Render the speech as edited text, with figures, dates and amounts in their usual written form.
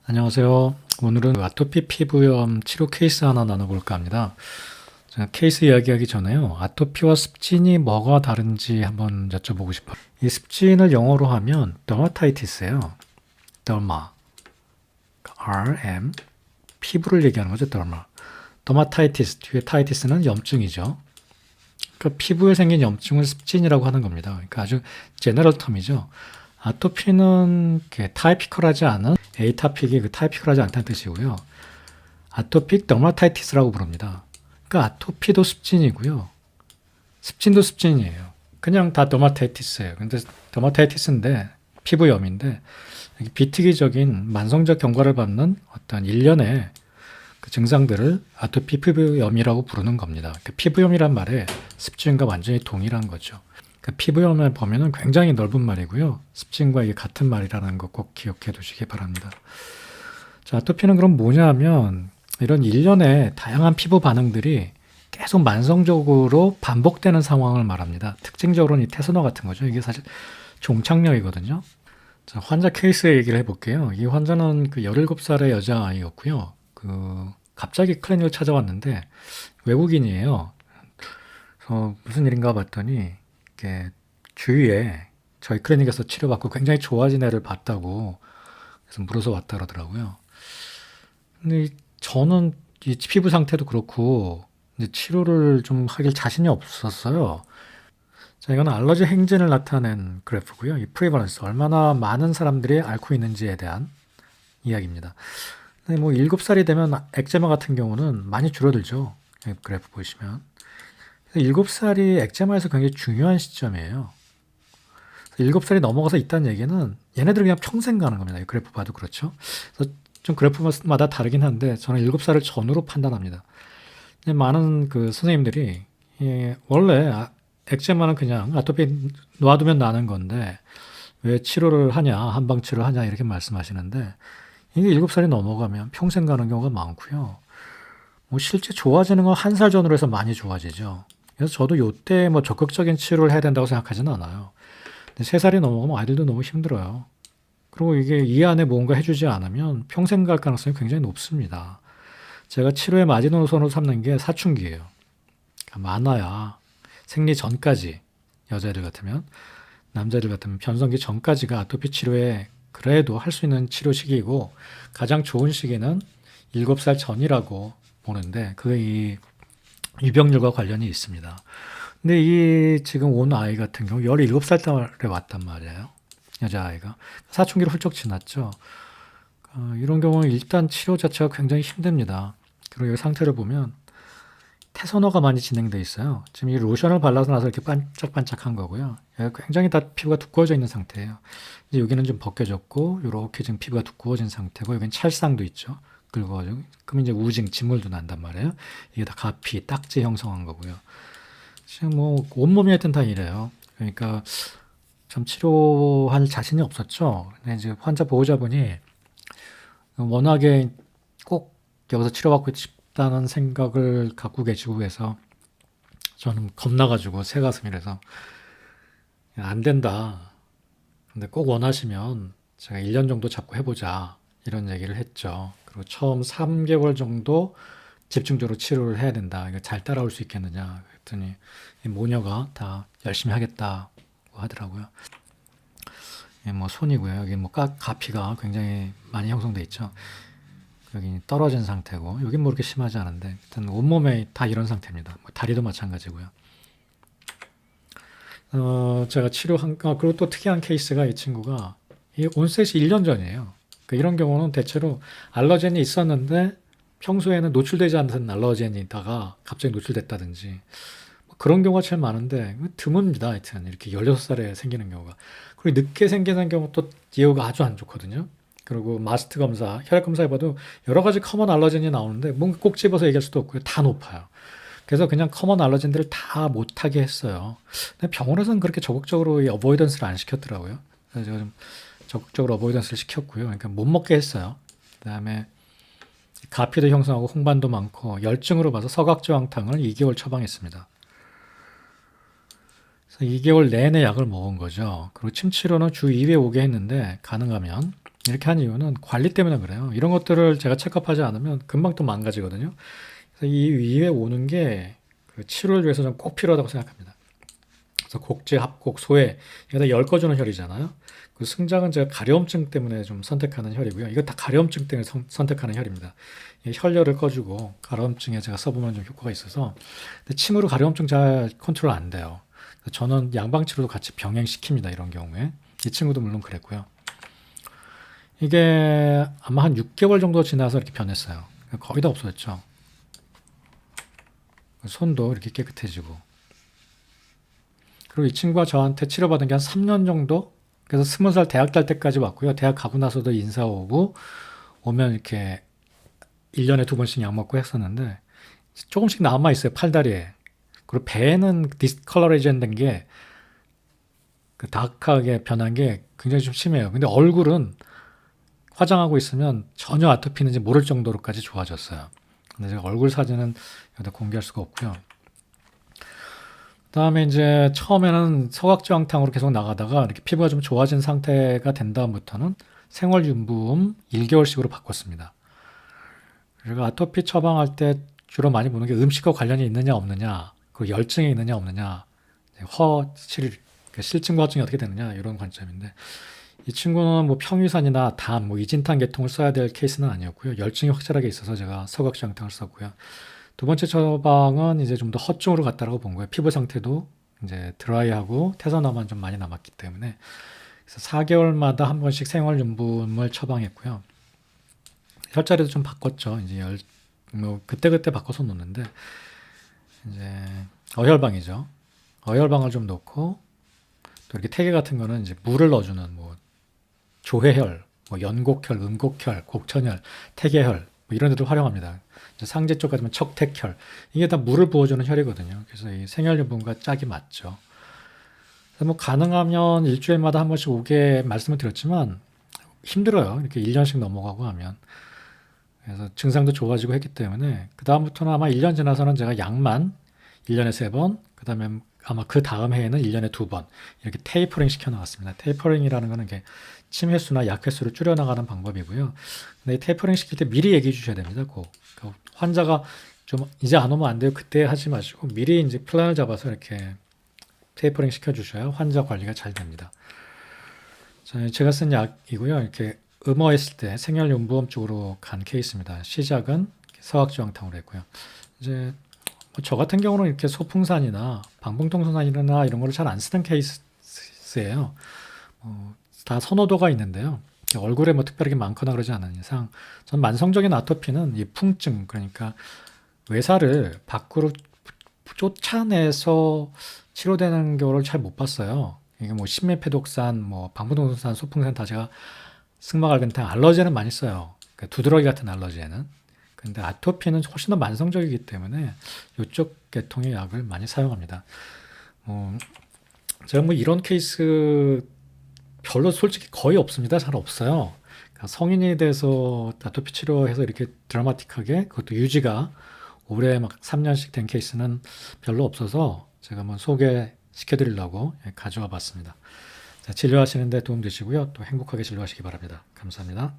안녕하세요. 오늘은 아토피 피부염 치료 케이스 하나 나눠볼까 합니다. 제가 케이스 이야기하기 전에요. 아토피와 습진이 뭐가 다른지 한번 여쭤보고 싶어요. 이 습진을 영어로 하면 더마타이티스예요. 더마, RM, 피부를 얘기하는 거죠. 더마. 더마타이티스, 뒤에 타이티스는 염증이죠. 그러니까 피부에 생긴 염증을 습진이라고 하는 겁니다. 그러니까 아주 제너럴 텀이죠. 아토피는 타이피컬하지 않은 에이타픽이 타이피컬하지 않다는 뜻이고요. 아토픽 더마타이티스라고 부릅니다. 그러니까 아토피도 습진이고요. 습진도 습진이에요. 그냥 다 더마타이티스예요. 근데 더마타이티스인데 피부염인데 비특이적인 만성적 경과를 받는 어떤 일련의 그 증상들을 아토피 피부염이라고 부르는 겁니다. 그러니까 피부염이란 말에 습진과 완전히 동일한 거죠. 그러니까 피부염을 보면은 굉장히 넓은 말이고요. 습진과 이게 같은 말이라는 거 꼭 기억해 두시기 바랍니다. 자, 아토피는 그럼 뭐냐면 이런 일련의 다양한 피부 반응들이 계속 만성적으로 반복되는 상황을 말합니다. 특징적으로는 이 태선화 같은 거죠. 이게 사실 종착역이거든요. 자, 환자 케이스 얘기를 해볼게요. 이 환자는 그 17살의 여자아이였고요. 갑자기 클리닉을 찾아왔는데 외국인이에요. 그래서 무슨 일인가 봤더니 이렇게 주위에 저희 클리닉에서 치료받고 굉장히 좋아진 애를 봤다고 그래서 물어서 왔다 그러더라고요. 근데 저는 이 피부 상태도 그렇고 이제 치료를 좀 하길 자신이 없었어요. 자, 이건 알러지 행진을 나타낸 그래프고요. 이 프리발런스, 얼마나 많은 사람들이 앓고 있는지에 대한 이야기입니다. 근데 뭐 7살이 되면 엑제마 같은 경우는 많이 줄어들죠. 여기 그래프 보시면. 7살이 엑제마에서 굉장히 중요한 시점이에요. 7살이 넘어가서 있다는 얘기는 얘네들은 그냥 평생 가는 겁니다. 이 그래프 봐도 그렇죠. 그래서 좀 그래프마다 다르긴 한데 저는 7살을 전후로 판단합니다. 많은 그 선생님들이 원래 엑제마는 그냥 아토피 놔두면 나는 건데 왜 치료를 하냐, 한방 치료를 하냐 이렇게 말씀하시는데 이게 7살이 넘어가면 평생 가는 경우가 많고요. 뭐 실제 좋아지는 건 1살 전후로 해서 많이 좋아지죠. 그래서 저도 요때 뭐 적극적인 치료를 해야 된다고 생각하지는 않아요. 근데 3살이 넘어가면 아이들도 너무 힘들어요. 그리고 이게 이 안에 뭔가 해주지 않으면 평생 갈 가능성이 굉장히 높습니다. 제가 치료의 마지노선으로 삼는 게 사춘기예요. 그러니까 많아야 생리 전까지 여자애들 같으면 남자애들 같으면 변성기 전까지가 아토피 치료에 그래도 할 수 있는 치료 시기이고 가장 좋은 시기는 7살 전이라고 보는데 그게 이 유병률과 관련이 있습니다. 근데 이 지금 온 아이 같은 경우 17살 달에 왔단 말이에요. 여자아이가. 사춘기를 훌쩍 지났죠. 이런 경우는 일단 치료 자체가 굉장히 힘듭니다. 그리고 이 상태를 보면 태선화가 많이 진행돼 있어요. 지금 이 로션을 발라서 나서 이렇게 반짝반짝한 거고요. 굉장히 다 피부가 두꺼워져 있는 상태예요. 이제 여기는 좀 벗겨졌고, 이렇게 지금 피부가 두꺼워진 상태고, 여기는 찰상도 있죠. 긁어가지고. 그럼 이제 우징, 진물도 난단 말이에요. 이게 다 가피, 딱지 형성한 거고요. 지금 뭐, 온몸이 하여튼 다 이래요. 그러니까 좀 치료할 자신이 없었죠. 근데 이제 환자 보호자분이 워낙에 꼭 여기서 치료받고 싶다는 생각을 갖고 계시고 해서 저는 겁나가지고 새가슴이라서 안 된다. 근데 꼭 원하시면 제가 1년 정도 잡고 해보자. 이런 얘기를 했죠. 그리고 처음 3개월 정도 집중적으로 치료를 해야 된다. 이거 잘 따라올 수 있겠느냐. 그랬더니 이 모녀가 다 열심히 하겠다고 하더라고요. 뭐 손이고요. 여기 뭐 가피가 굉장히 많이 형성돼 있죠. 여기 떨어진 상태고 여긴 뭐 그렇게 심하지 않은데 일단 온몸에 다 이런 상태입니다. 뭐 다리도 마찬가지고요. 제가 치료한 그리고 또 특이한 케이스가 이 친구가 이 온셋이 1년 전이에요. 그러니까 이런 경우는 대체로 알러젠이 있었는데 평소에는 노출되지 않던 알러젠이다가 갑자기 노출됐다든지 뭐 그런 경우가 제일 많은데 드뭅니다. 하여튼 이렇게 16살에 생기는 경우가. 그리고 늦게 생기는 경우 또 예후가 아주 안 좋거든요. 그리고 마스트 검사, 혈액 검사 해봐도 여러 가지 커먼 알러젠이 나오는데 뭔가 꼭 집어서 얘기할 수도 없고요. 다 높아요. 그래서 그냥 커먼 알러젠들을 다 못하게 했어요. 근데 병원에서는 그렇게 적극적으로 이 어보이던스를 안 시켰더라고요. 그래서 제가 좀 적극적으로 어보이던스를 시켰고요. 그러니까 못 먹게 했어요. 그다음에 가피도 형성하고 홍반도 많고 열증으로 봐서 서각지황탕을 2개월 처방했습니다. 그래서 2개월 내내 약을 먹은 거죠. 그리고 침 치료는 주 2회 오게 했는데 가능하면 이렇게 한 이유는 관리 때문에 그래요. 이런 것들을 제가 체크업하지 않으면 금방 또 망가지거든요. 그래서 이 위에 오는 게 그 치료를 위해서 좀 꼭 필요하다고 생각합니다. 그래서 곡제, 합곡, 소회 이게 다 엮어주는 혈이잖아요. 그 승장은 제가 가려움증 때문에 좀 선택하는 혈이고요. 이거 다 가려움증 때문에 선택하는 혈입니다. 이 혈열을 꺼주고 가려움증에 제가 써보면 좀 효과가 있어서, 근데 침으로 가려움증 잘 컨트롤 안 돼요. 그래서 저는 양방치료도 같이 병행시킵니다. 이런 경우에 이 친구도 물론 그랬고요. 이게 아마 한 6개월 정도 지나서 이렇게 변했어요. 거의 다 없어졌죠. 손도 이렇게 깨끗해지고. 그리고 이 친구가 저한테 치료받은 게 한 3년 정도? 그래서 20살 대학 갈 때까지 왔고요. 대학 가고 나서도 인사 오고, 오면 이렇게 1년에 2번씩 약 먹고 했었는데, 조금씩 남아있어요. 팔다리에. 그리고 배는 디스컬러레이션 된 게, 그 다크하게 변한 게 굉장히 좀 심해요. 근데 얼굴은 화장하고 있으면 전혀 아토피인지 모를 정도로까지 좋아졌어요. 근데 제가 얼굴 사진은 여기다 공개할 수가 없고요. 그다음에 이제 처음에는 서각지황탕으로 계속 나가다가 이렇게 피부가 좀 좋아진 상태가 된 다음부터는 생활윤부음 1개월씩으로 바꿨습니다. 그리고 아토피 처방할 때 주로 많이 보는 게 음식과 관련이 있느냐 없느냐, 그 열증이 있느냐 없느냐, 실증과증이 어떻게 되느냐 이런 관점인데, 이 친구는 뭐 평위산이나 단, 뭐 이진탕 계통을 써야 될 케이스는 아니었고요. 열증이 확실하게 있어서 제가 서각지황탕을 썼고요. 두 번째 처방은 이제 좀 더 허증으로 갔다라고 본 거예요. 피부 상태도 이제 드라이하고 태산화만 좀 많이 남았기 때문에. 그래서 4개월마다 한 번씩 생활용품을 처방했고요. 혈자리도 좀 바꿨죠. 이제 뭐 그때그때 바꿔서 놓는데, 이제 어혈방이죠. 어혈방을 좀 넣고, 또 이렇게 태계 같은 거는 이제 물을 넣어주는 뭐 조회혈, 뭐 연곡혈, 음곡혈, 곡천혈, 태계혈 뭐 이런 데도 활용합니다. 이제 상제 쪽 같으면 척택혈, 이게 다 물을 부어주는 혈이거든요. 그래서 이 생혈유분과 짝이 맞죠. 그래서 뭐 가능하면 일주일마다 한 번씩 오게 말씀을 드렸지만 힘들어요. 이렇게 1년씩 넘어가고 하면. 그래서 증상도 좋아지고 했기 때문에 그 다음부터는 아마 1년 지나서는 제가 약만 1년에 3번, 그 다음에 아마 그 다음 해에는 1년에 2번 이렇게 테이퍼링 시켜 나갔습니다. 테이퍼링이라는 거는 게 침 횟수나 약 횟수를 줄여나가는 방법이고요. 근데 이 테이퍼링 시킬 때 미리 얘기해 주셔야 됩니다. 꼭. 그러니까 환자가 좀 이제 안 오면 안 돼요. 그때 하지 마시고 미리 이제 플랜을 잡아서 이렇게 테이퍼링 시켜 주셔야 환자 관리가 잘 됩니다. 자, 제가 쓴 약이고요. 이렇게 음어했을 때 생혈용부암 쪽으로 간 케이스입니다. 시작은 서학지황탕으로 했고요. 이제 뭐저 같은 경우는 이렇게 소풍산이나 방풍통선산이나 이런 거를 잘 안 쓰는 케이스예요. 다 선호도가 있는데요. 얼굴에 뭐 특별하게 많거나 그러지 않은 이상, 전 만성적인 아토피는 이 풍증, 그러니까 외사를 밖으로 쫓아내서 치료되는 경우를 잘 못 봤어요. 이게 뭐 신매패독산, 뭐 방부동산, 소풍산 다 제가 승마갈근탕 알러지에는 많이 써요. 그러니까 두드러기 같은 알러지에는. 근데 아토피는 훨씬 더 만성적이기 때문에 이쪽 계통의 약을 많이 사용합니다. 제가 뭐 이런 케이스 별로 솔직히 거의 없습니다. 잘 없어요. 그러니까 성인이 돼서 아토피 치료해서 이렇게 드라마틱하게 그것도 유지가 올해 막 3년씩 된 케이스는 별로 없어서 제가 한번 소개시켜 드리려고 가져와 봤습니다. 자, 진료하시는데 도움 되시고요. 또 행복하게 진료하시기 바랍니다. 감사합니다.